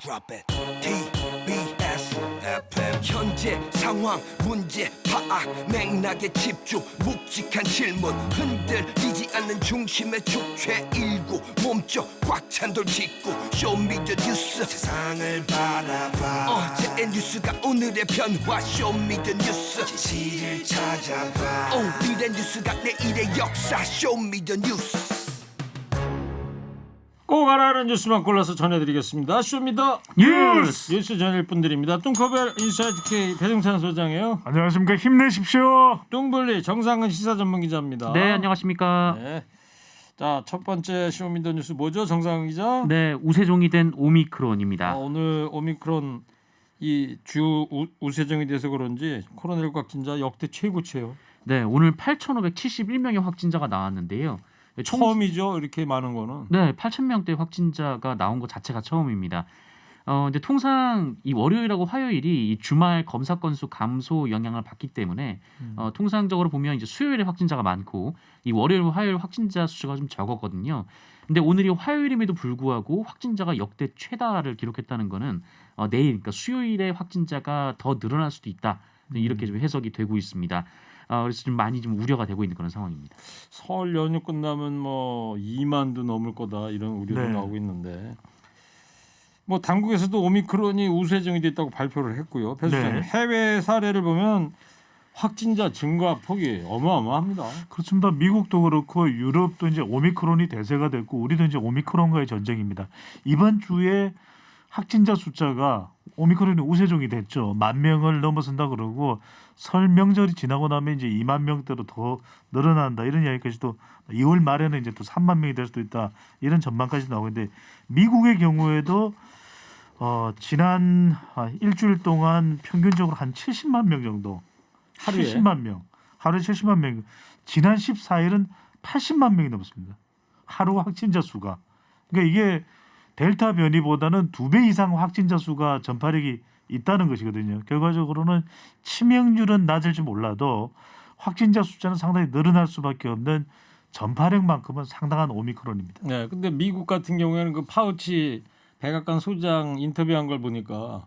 Drop it. TBS FM. 현재 상황 문제 파악 맥락에 집중 묵직한 질문 흔들리지 않는 중심의 축제 일구 몸쪽 꽉 찬 돌 짚고 쇼미더뉴스 세상을 바라봐 어제의 뉴스가 오늘의 변화 쇼미더뉴스 진실을 찾아봐 오늘의 뉴스가 내일의 역사 쇼미더뉴스 꼭 알아야 뉴스만 골라서 전해드리겠습니다. 쇼미더 뉴스 전할 분들입니다. 뚱커벨 인사이트 K 배종찬 소장이에요. 안녕하십니까. 힘내십시오. 뚱블리 정상근 시사 전문 기자입니다. 네, 안녕하십니까. 네. 자, 첫 번째 쇼미더 뉴스 뭐죠, 정상근 기자? 네, 우세종이 된 오미크론입니다. 오늘 오미크론 이 주 우세종이 돼서 그런지 코로나19 확진자 역대 최고치예요. 네, 오늘 8,571명의 확진자가 나왔는데요. 처음이죠, 이렇게 많은 거는. 네, 8,000명대 확진자가 나온 것 자체가 처음입니다. 근데 통상 이 월요일하고 화요일이 이 주말 검사 건수 감소 영향을 받기 때문에 통상적으로 보면 이제 수요일에 확진자가 많고 이 월요일, 화요일 확진자 수가 좀 적었거든요. 근데 오늘이 화요일임에도 불구하고 확진자가 역대 최다를 기록했다는 거는 내일, 그러니까 수요일에 확진자가 더 늘어날 수도 있다. 이렇게 좀 해석이 되고 있습니다. 그래서 좀 많이 좀 우려가 되고 있는 그런 상황입니다. 설 연휴 끝나면 뭐 2만도 넘을 거다 이런 우려도 네. 나오고 있는데 뭐 당국에서도 오미크론이 우세종이 됐다고 발표를 했고요. 배 수장님, 네. 해외 사례를 보면 확진자 증가 폭이 어마어마합니다. 그렇습니다. 미국도 그렇고 유럽도 이제 오미크론이 대세가 됐고 우리도 이제 오미크론과의 전쟁입니다. 이번 주에 확진자 숫자가 오미크론이 우세종이 됐죠. 10,000명을 넘어선다 그러고 설 명절이 지나고 나면 이제 2만 명대로 더 늘어난다 이런 이야기까지도 2월 말에는 이제 또 3만 명이 될 수도 있다 이런 전망까지 나오고 있는데 미국의 경우에도 지난 일주일 동안 평균적으로 한 70만 명 정도 하루에 70만 명 하루에 70만 명 지난 14일은 80만 명이 넘었습니다. 하루 확진자 수가 그러니까 이게 델타 변이보다는 2배 이상 확진자 수가 전파력이 있다는 것이거든요. 결과적으로는 치명률은 낮을지 몰라도 확진자 숫자는 상당히 늘어날 수밖에 없는 전파력만큼은 상당한 오미크론입니다. 네, 근데 미국 같은 경우에는 그 파우치 백악관 소장 인터뷰한 걸 보니까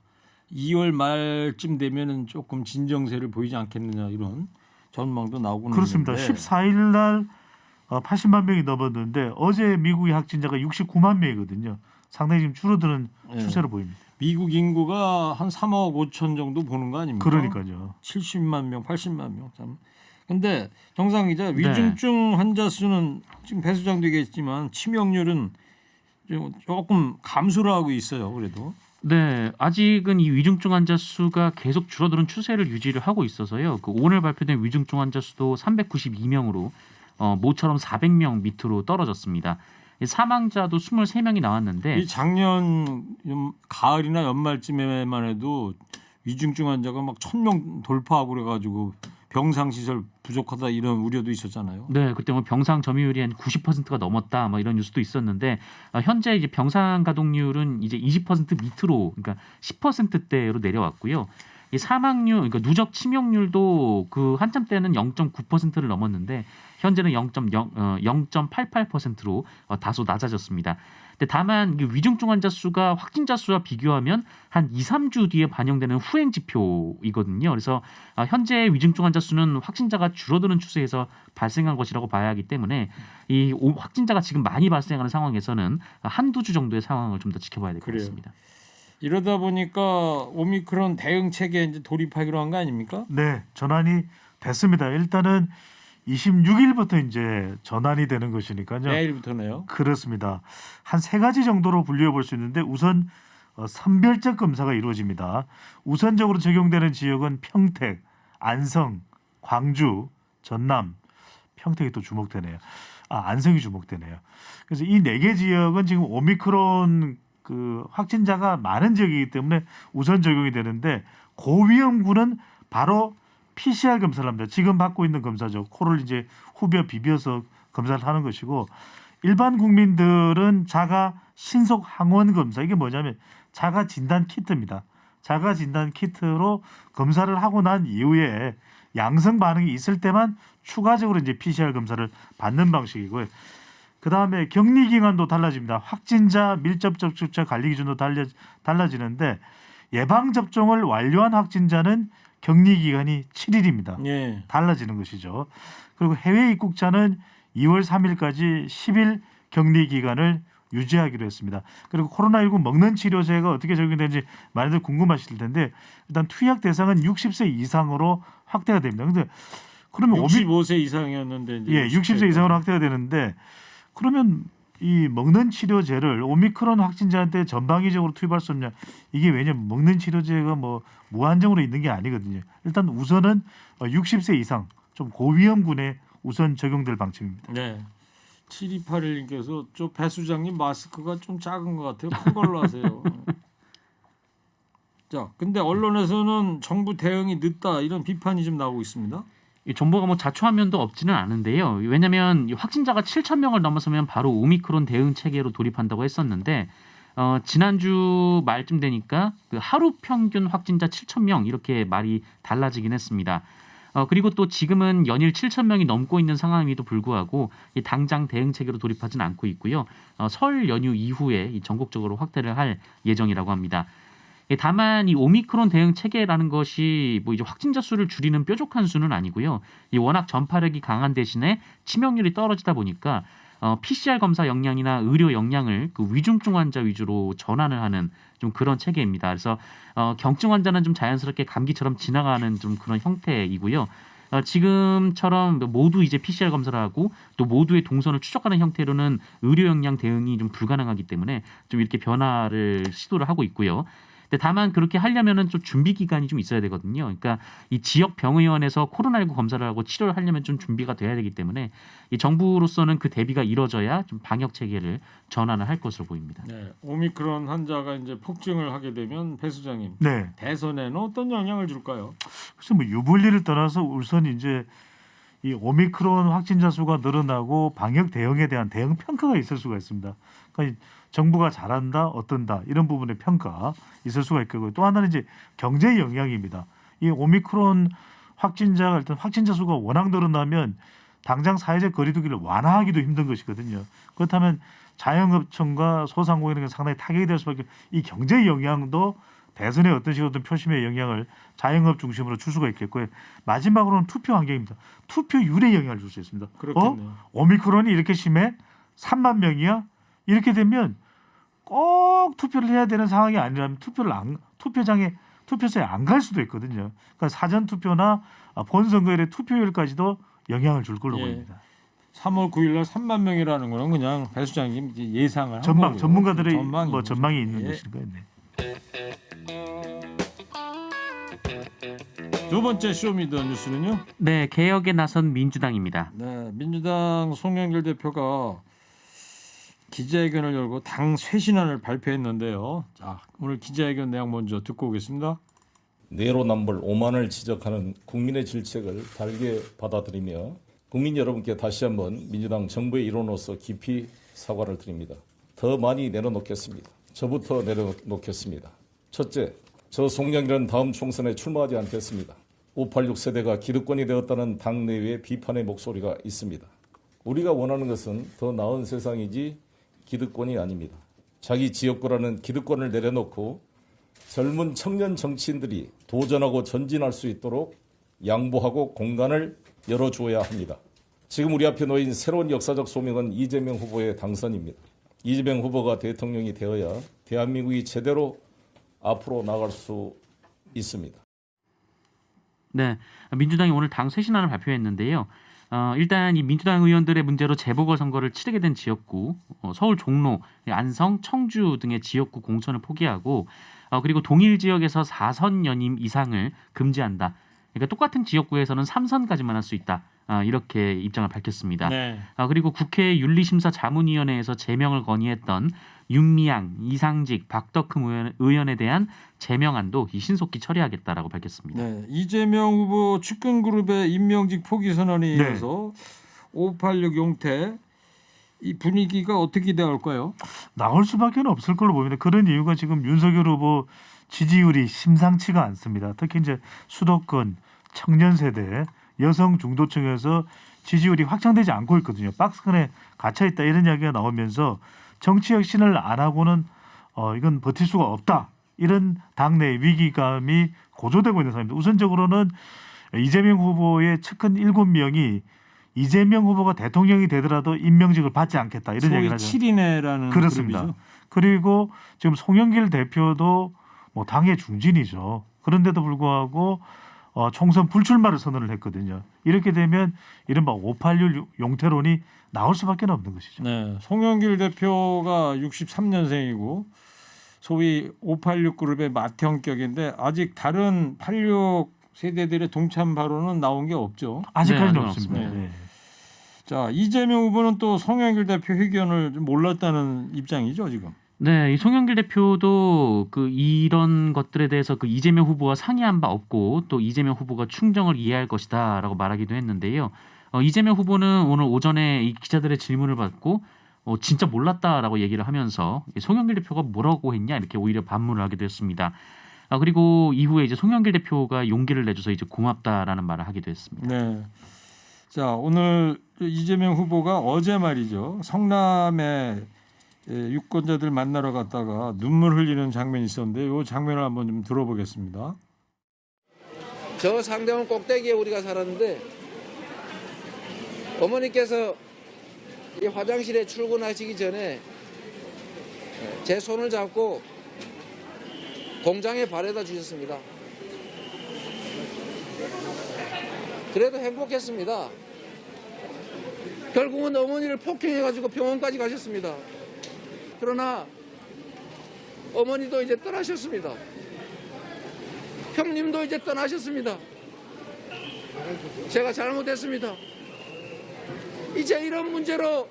2월 말쯤 되면은 조금 진정세를 보이지 않겠느냐 이런 전망도 나오고 그렇습니다. 있는데 14일 날 80만 명이 넘었는데 어제 미국의 확진자가 69만 명이거든요. 상당히 지금 줄어드는 추세로 보입니다. 미국 인구가 한 3억 5천 정도 보는 거 아닙니까? 그러니까요. 70만 명, 80만 명 참. 근데 정상 기자 위중증 환자 수는 지금 배 수장도 얘기했지만 치명률은 조금 감소를 하고 있어요. 그래도. 네, 아직은 이 위중증 환자 수가 계속 줄어드는 추세를 유지를 하고 있어서요. 그 오늘 발표된 위중증 환자 수도 392명으로 모처럼 400명 밑으로 떨어졌습니다. 사망자도 23명이 나왔는데 이 작년 가을이나 연말쯤에만 해도 위중증 환자가 막 1,000명 돌파하고 그래가지고 병상 시설 부족하다 이런 우려도 있었잖아요. 네, 그때 뭐 병상 점유율이 한 90%가 넘었다, 뭐 이런 뉴스도 있었는데 현재 이제 병상 가동률은 이제 20% 밑으로, 그러니까 10%대로 내려왔고요. 이 사망률, 그러니까 누적 치명률도 그 한참 때는 0.9%를 넘었는데 현재는 0.88%로 다소 낮아졌습니다. 근데 다만 위중증 환자 수가 확진자 수와 비교하면 한 2, 3주 뒤에 반영되는 후행 지표이거든요. 그래서 현재 위중증 환자 수는 확진자가 줄어드는 추세에서 발생한 것이라고 봐야 하기 때문에 이 확진자가 지금 많이 발생하는 상황에서는 한두 주 정도의 상황을 좀 더 지켜봐야 될 것 같습니다. 이러다 보니까 오미크론 대응 체계에 이제 돌입하기로 한 거 아닙니까? 네, 전환이 됐습니다. 일단은 26일부터 이제 전환이 되는 것이니까요. 내일부터네요. 그렇습니다. 한 3가지 정도로 분류해 볼 수 있는데 우선 선별적 검사가 이루어집니다. 우선적으로 적용되는 지역은 평택, 안성, 광주, 전남, 평택이 또 주목되네요. 안성이 주목되네요. 그래서 이 4개 지역은 지금 오미크론 그 확진자가 많은 지역이기 때문에 우선 적용이 되는데 고위험군은 바로 PCR 검사를 합니다. 지금 받고 있는 검사죠. 코를 이제 후벼 비벼서 검사를 하는 것이고 일반 국민들은 자가 신속 항원 검사 이게 뭐냐면 자가 진단 키트입니다. 자가 진단 키트로 검사를 하고 난 이후에 양성 반응이 있을 때만 추가적으로 이제 PCR 검사를 받는 방식이고요. 그다음에 격리 기간도 달라집니다. 확진자 밀접 접촉자 관리 기준도 달라지는데 예방 접종을 완료한 확진자는 격리 기간이 7일입니다. 예. 달라지는 것이죠. 그리고 해외 입국자는 2월 3일까지 10일 격리 기간을 유지하기로 했습니다. 그리고 코로나19 먹는 치료제가 어떻게 적용되는지 많이들 궁금하실 텐데 일단 투약 대상은 60세 이상으로 확대가 됩니다. 근데 그러면 65세 이상이었는데 이제 예, 60세 이상으로 확대가 되는데 그러면 이 먹는 치료제를 오미크론 확진자한테 전방위적으로 투입할 수 없냐? 이게 왜냐면 먹는 치료제가 뭐 무한정으로 있는 게 아니거든요. 일단 우선은 60세 이상 좀 고위험군에 우선 적용될 방침입니다. 네. 7281님께서 저 배 수장님 마스크가 좀 작은 것 같아요. 큰 걸로 하세요. 자, 근데 언론에서는 정부 대응이 늦다 이런 비판이 좀 나오고 있습니다. 이 정부가 뭐 자초한 면도 없지는 않은데요. 왜냐하면 확진자가 7천 명을 넘어서면 바로 오미크론 대응 체계로 돌입한다고 했었는데 지난주 말쯤 되니까 그 하루 평균 확진자 7천 명 이렇게 말이 달라지긴 했습니다. 그리고 또 지금은 연일 7천 명이 넘고 있는 상황임에도 불구하고 당장 대응 체계로 돌입하지는 않고 있고요. 설 연휴 이후에 전국적으로 확대를 할 예정이라고 합니다. 다만 이 오미크론 대응 체계라는 것이 뭐 이제 확진자 수를 줄이는 뾰족한 수는 아니고요. 이 워낙 전파력이 강한 대신에 치명률이 떨어지다 보니까 PCR 검사 역량이나 의료 역량을 그 위중증 환자 위주로 전환을 하는 좀 그런 체계입니다. 그래서 경증 환자는 좀 자연스럽게 감기처럼 지나가는 좀 그런 형태이고요. 지금처럼 모두 이제 PCR 검사를 하고 또 모두의 동선을 추적하는 형태로는 의료 역량 대응이 좀 불가능하기 때문에 좀 이렇게 변화를 시도를 하고 있고요. 근데 다만 그렇게 하려면은 좀 준비 기간이 좀 있어야 되거든요. 그러니까 이 지역 병의원에서 코로나19 검사를 하고 치료를 하려면 좀 준비가 돼야 되기 때문에 이 정부로서는 그 대비가 이루어져야 좀 방역 체계를 전환을 할 것으로 보입니다. 네. 오미크론 환자가 이제 폭증을 하게 되면 배 수장님 네. 대선에는 어떤 영향을 줄까요? 그래서 뭐 유불리를 떠나서 우선 이제 이 오미크론 확진자 수가 늘어나고 방역 대응에 대한 대응 평가가 있을 수가 있습니다. 그러니까 정부가 잘한다, 어떤다 이런 부분의 평가 있을 수가 있고요. 또 하나는 이제 경제 영향입니다. 이 오미크론 확진자가 일단 확진자 수가 워낙 늘어나면 당장 사회적 거리두기를 완화하기도 힘든 것이거든요. 그렇다면 자영업청과 소상공인에게 상당히 타격이 될 수밖에. 이 경제 영향도 대선에 어떤 식으로든 표심의 영향을 자영업 중심으로 줄 수가 있겠고요. 마지막으로는 투표 환경입니다. 투표율에 영향을 줄 수 있습니다. 그렇겠네요. 오미크론이 이렇게 심해? 3만 명이야? 이렇게 되면 꼭 투표를 해야 되는 상황이 아니라면 투표소에 안 갈 수도 있거든요. 그러니까 사전 투표나 본선거일의 투표율까지도 영향을 줄 걸로 예. 보입니다. 3월 9일 날 3만 명이라는 거는 그냥 배 수장님 이제 예상을 한 전망, 거고요. 전문가들의 전망인 뭐 거죠. 전망이 있는 예. 것이니까요. 네. 두 번째 쇼미더 뉴스는요. 네, 개혁에 나선 민주당입니다. 네, 민주당 송영길 대표가 기자회견을 열고 당 쇄신안을 발표했는데요. 자, 오늘 기자회견 내용 먼저 듣고 오겠습니다. 내로남불 오만을 지적하는 국민의 질책을 달게 받아들이며 국민 여러분께 다시 한번 민주당 정부의 일원으로서 깊이 사과를 드립니다. 더 많이 내려놓겠습니다. 저부터 내려놓겠습니다. 첫째, 저 송영길은 다음 총선에 출마하지 않겠습니다. 586 세대가 기득권이 되었다는 당내외의 비판의 목소리가 있습니다. 우리가 원하는 것은 더 나은 세상이지 기득권이 아닙니다. 자기 지역구라는 기득권을 내려놓고 젊은 청년 정치인들이 도전하고 전진할 수 있도록 양보하고 공간을 열어주어야 합니다. 지금 우리 앞에 놓인 새로운 역사적 소명은 이재명 후보의 당선입니다. 이재명 후보가 대통령이 되어야 대한민국이 제대로 앞으로 나갈 수 있습니다. 네, 민주당이 오늘 당 쇄신안을 발표했는데요. 일단 이 민주당 의원들의 문제로 재보궐선거를 치르게 된 지역구 서울 종로, 안성, 청주 등의 지역구 공천을 포기하고 그리고 동일 지역에서 4선 연임 이상을 금지한다. 그러니까 똑같은 지역구에서는 3선까지만 할 수 있다. 이렇게 입장을 밝혔습니다. 네. 그리고 국회 윤리심사 자문위원회에서 제명을 건의했던 윤미향, 이상직, 박덕흠 의원에 대한 제명안도 신속히 처리하겠다라고 밝혔습니다. 네, 이재명 후보 측근그룹의 임명직 포기 선언에 네. 의해서 586 용태 이 분위기가 어떻게 되어올까요? 나올 수밖에 없을 걸로 보입니다. 그런 이유가 지금 윤석열 후보 지지율이 심상치가 않습니다. 특히 이제 수도권, 청년 세대, 여성 중도층에서 지지율이 확장되지 않고 있거든요. 박스권에 갇혀 있다 이런 이야기가 나오면서 정치 혁신을 안 하고는 이건 버틸 수가 없다. 이런 당내 위기감이 고조되고 있는 상황입니다. 우선적으로는 이재명 후보의 측근 7명이 이재명 후보가 대통령이 되더라도 임명직을 받지 않겠다 이런 얘기를 하죠. 7인회라는 그렇습니다. 그룹이죠. 그리고 지금 송영길 대표도 뭐 당의 중진이죠. 그런데도 불구하고 총선 불출마를 선언을 했거든요. 이렇게 되면 이른바 586 용태론이 나올 수밖에 없는 것이죠. 네, 송영길 대표가 63년생이고 소위 586 그룹의 맏형격인데 아직 다른 86 세대들의 동참 발언은 나온 게 없죠. 아직까지는 네, 없습니다. 없습니다. 네. 자, 이재명 후보는 또 송영길 대표 회견을 좀 몰랐다는 입장이죠, 지금. 네, 이 송영길 대표도 그 이런 것들에 대해서 그 이재명 후보와 상의한 바 없고 또 이재명 후보가 충정을 이해할 것이다라고 말하기도 했는데요. 이재명 후보는 오늘 오전에 이 기자들의 질문을 받고 진짜 몰랐다라고 얘기를 하면서 송영길 대표가 뭐라고 했냐 이렇게 오히려 반문을 하기도 했습니다. 그리고 이후에 이제 송영길 대표가 용기를 내줘서 이제 고맙다라는 말을 하기도 했습니다. 네. 자, 오늘 이재명 후보가 어제 말이죠. 성남에 유권자들 만나러 갔다가 눈물 흘리는 장면이 있었는데 이 장면을 한번 좀 들어보겠습니다. 저 상대원 꼭대기에 우리가 살았는데 어머니께서 이 화장실에 출근하시기 전에 제 손을 잡고 공장에 바래다 주셨습니다. 그래도 행복했습니다. 결국은 어머니를 폭행해가지고 병원까지 가셨습니다. 그러나 어머니도 이제 떠나셨습니다. 형님도 이제 떠나셨습니다. 제가 잘못했습니다. 이제 이런 문제로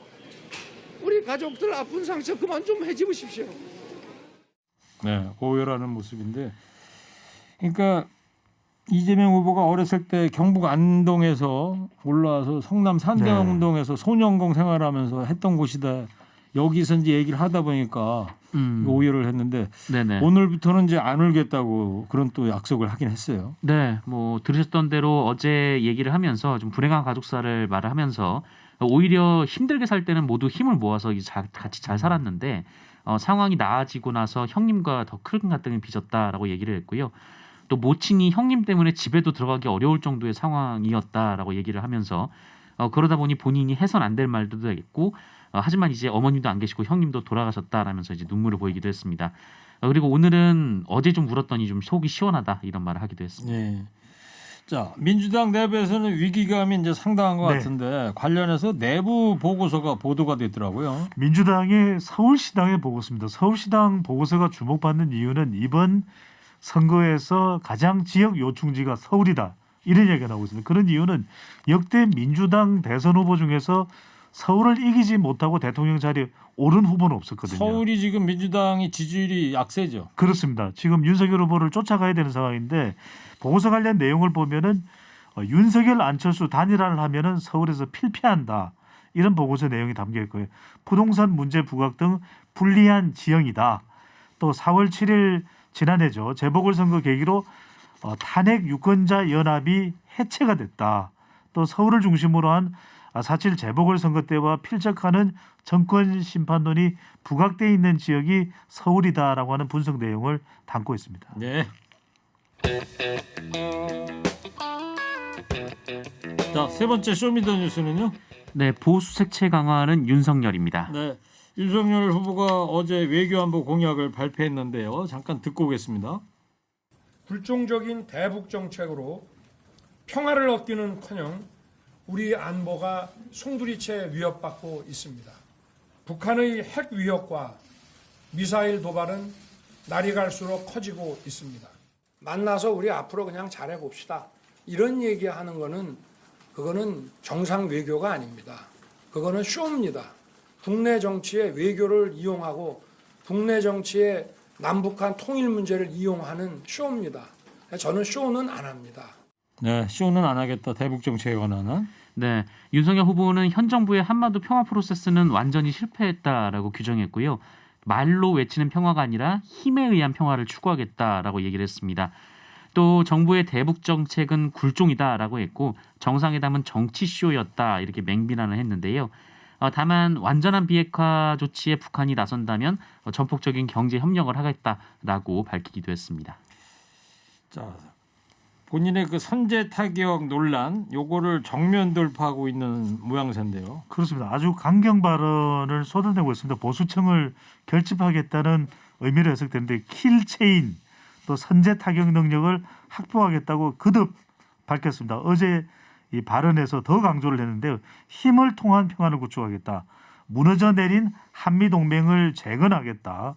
우리 가족들 아픈 상처 그만 좀 해집으십시오. 네, 고열하는 모습인데, 그러니까 이재명 후보가 어렸을 때 경북 안동에서 올라와서 성남 산대동에서 소년공 생활하면서 했던 곳이다. 여기서 이제 얘기를 하다 보니까 오열을 했는데 네네. 오늘부터는 이제 안 울겠다고 그런 또 약속을 하긴 했어요. 네, 뭐 들으셨던 대로 어제 얘기를 하면서 좀 불행한 가족사를 말을 하면서 오히려 힘들게 살 때는 모두 힘을 모아서 이제 같이 잘 살았는데 상황이 나아지고 나서 형님과 더 큰 갈등을 빚었다라고 얘기를 했고요. 또 모친이 형님 때문에 집에도 들어가기 어려울 정도의 상황이었다라고 얘기를 하면서 그러다 보니 본인이 해선 안 될 말도 했고 하지만 이제 어머님도 안 계시고 형님도 돌아가셨다라면서 이제 눈물을 보이기도 했습니다. 그리고 오늘은 어제 좀 울었더니 좀 속이 시원하다 이런 말을 하기도 했습니다. 예. 자, 민주당 내부에서는 위기감이 이제 상당한 것 네. 같은데 관련해서 내부 보고서가 보도가 됐더라고요. 민주당의 서울시당의 보고서입니다. 서울시당 보고서가 주목받는 이유는 이번 선거에서 가장 지역 요충지가 서울이다. 이런 얘기가 나오고 있습니다. 그런 이유는 역대 민주당 대선 후보 중에서 서울을 이기지 못하고 대통령 자리에 오른 후보는 없었거든요. 서울이 지금 민주당이 지지율이 약세죠. 그렇습니다. 지금 윤석열 후보를 쫓아가야 되는 상황인데 보고서 관련 내용을 보면은 윤석열 안철수 단일화를 하면은 서울에서 필패한다. 이런 보고서 내용이 담겨 있고요. 부동산 문제 부각 등 불리한 지형이다. 또 4월 7일 지난해죠. 재보궐선거 계기로 탄핵 유권자 연합이 해체가 됐다. 또 서울을 중심으로 한 4.7 재보궐선거 때와 필적하는 정권 심판론이 부각돼 있는 지역이 서울이다라고 하는 분석 내용을 담고 있습니다. 네. 자, 세 번째 쇼미더뉴스는요. 네, 보수 색채 강화는 윤석열입니다. 네. 윤석열 후보가 어제 외교안보 공약을 발표했는데요. 잠깐 듣고 오겠습니다. 불종적인 대북 정책으로 평화를 얻기는커녕 우리 안보가 송두리째 위협받고 있습니다. 북한의 핵 위협과 미사일 도발은 날이 갈수록 커지고 있습니다. 만나서 우리 앞으로 그냥 잘해봅시다. 이런 얘기하는 거는 그거는 정상 외교가 아닙니다. 그거는 쇼입니다. 국내 정치에 외교를 이용하고 국내 정치에 남북한 통일 문제를 이용하는 쇼입니다. 저는 쇼는 안 합니다. 네, 쇼는 안 하겠다. 대북 정책에 관한. 네, 윤석열 후보는 현 정부의 한반도 평화 프로세스는 완전히 실패했다라고 규정했고요. 말로 외치는 평화가 아니라 힘에 의한 평화를 추구하겠다라고 얘기를 했습니다. 또 정부의 대북 정책은 굴종이다라고 했고 정상회담은 정치쇼였다 이렇게 맹비난을 했는데요. 다만 완전한 비핵화 조치에 북한이 나선다면 전폭적인 경제 협력을 하겠다라고 밝히기도 했습니다. 자, 본인의 그 선제 타격 논란 요거를 정면 돌파하고 있는 모양새인데요. 그렇습니다. 아주 강경 발언을 쏟아내고 있습니다. 보수층을 결집하겠다는 의미로 해석되는데 킬체인 또 선제 타격 능력을 확보하겠다고 거듭 밝혔습니다. 어제 이 발언에서 더 강조를 했는데요. 힘을 통한 평화를 구축하겠다. 무너져 내린 한미 동맹을 재건하겠다.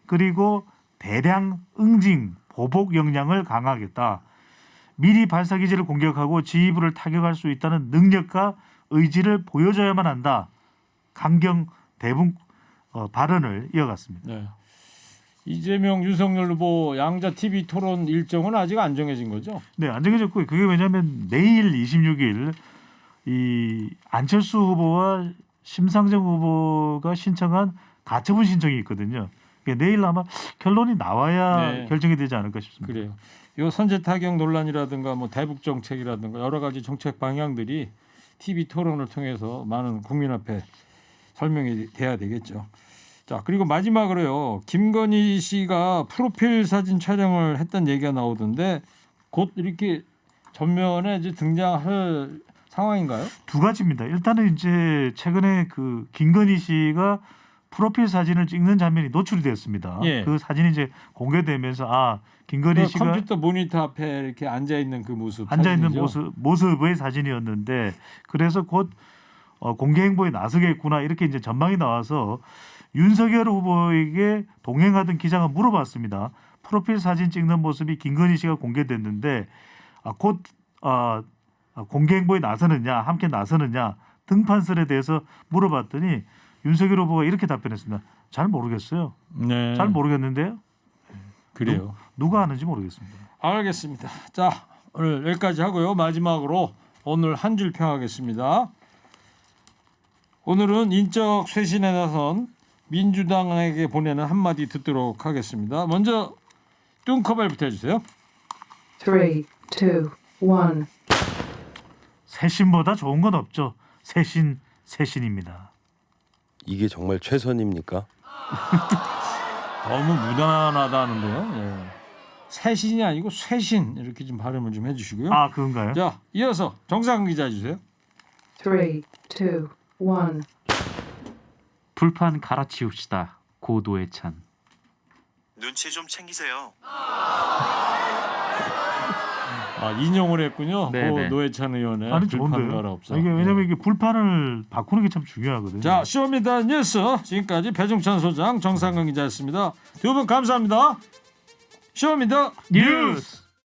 그리고 대량 응징 보복 역량을 강화하겠다. 미리 발사기지를 공격하고 지휘부를 타격할 수 있다는 능력과 의지를 보여줘야만 한다. 강경 대북 발언을 이어갔습니다. 네. 이재명, 윤석열 후보 양자 TV 토론 일정은 아직 안 정해진 거죠? 네, 안 정해졌고요. 그게 왜냐하면 내일 26일 이 안철수 후보와 심상정 후보가 신청한 가처분 신청이 있거든요. 그러니까 내일 아마 결론이 나와야 네. 결정이 되지 않을까 싶습니다. 그래요. 요 선제 타격 논란이라든가 뭐 대북 정책이라든가 여러 가지 정책 방향들이 TV 토론을 통해서 많은 국민 앞에 설명이 돼야 되겠죠. 자, 그리고 마지막으로요. 김건희 씨가 프로필 사진 촬영을 했던 얘기가 나오던데 곧 이렇게 전면에 이제 등장할 상황인가요? 두 가지입니다. 일단은 이제 최근에 그 김건희 씨가 프로필 사진을 찍는 장면이 노출이 됐습니다. 예. 그 사진이 이제 공개되면서 김건희 그 씨가 컴퓨터 모니터 앞에 이렇게 앉아 있는 그 모습, 앉아 있는 사진이죠? 모습의 사진이었는데 그래서 곧 공개 행보에 나서겠구나 이렇게 이제 전망이 나와서 윤석열 후보에게 동행하던 기자가 물어봤습니다. 프로필 사진 찍는 모습이 김건희 씨가 공개됐는데 곧 공개 행보에 나서느냐, 함께 나서느냐 등판설에 대해서 물어봤더니 윤석열 후보가 이렇게 답변했습니다. 잘 모르겠어요. 네. 잘 모르겠는데요. 그래요. 누가 하는지 모르겠습니다. 알겠습니다. 자, 오늘 여기까지 하고요. 마지막으로 오늘 한 줄 평하겠습니다. 오늘은 인적 쇄신에 나선 민주당에게 보내는 한마디 듣도록 하겠습니다. 먼저 뚱커벨부터 해주세요. 3, 2, 1. 새신보다 좋은 건 없죠. 새신입니다. 이게 정말 최선입니까? 너무 무난하다는데요. 예. 새신이 아니고 쇄신 이렇게 좀 발음을 좀 해주시고요. 그건가요? 자, 이어서 정상근 기자 해주세요. 3, 2, 1. 불판 갈아치웁시다. 고도의 찬. 눈치 좀 챙기세요. 인용을 했군요. 네네. 고 노회찬 의원의 아니 불판 좋은데요. 갈아엎사. 이게 왜냐면 이게 불판을 바꾸는 게 참 중요하거든요. 자, 쇼미더 뉴스 지금까지 배종찬 소장, 정상근 기자였습니다. 두 분 감사합니다. 쇼미더 뉴스.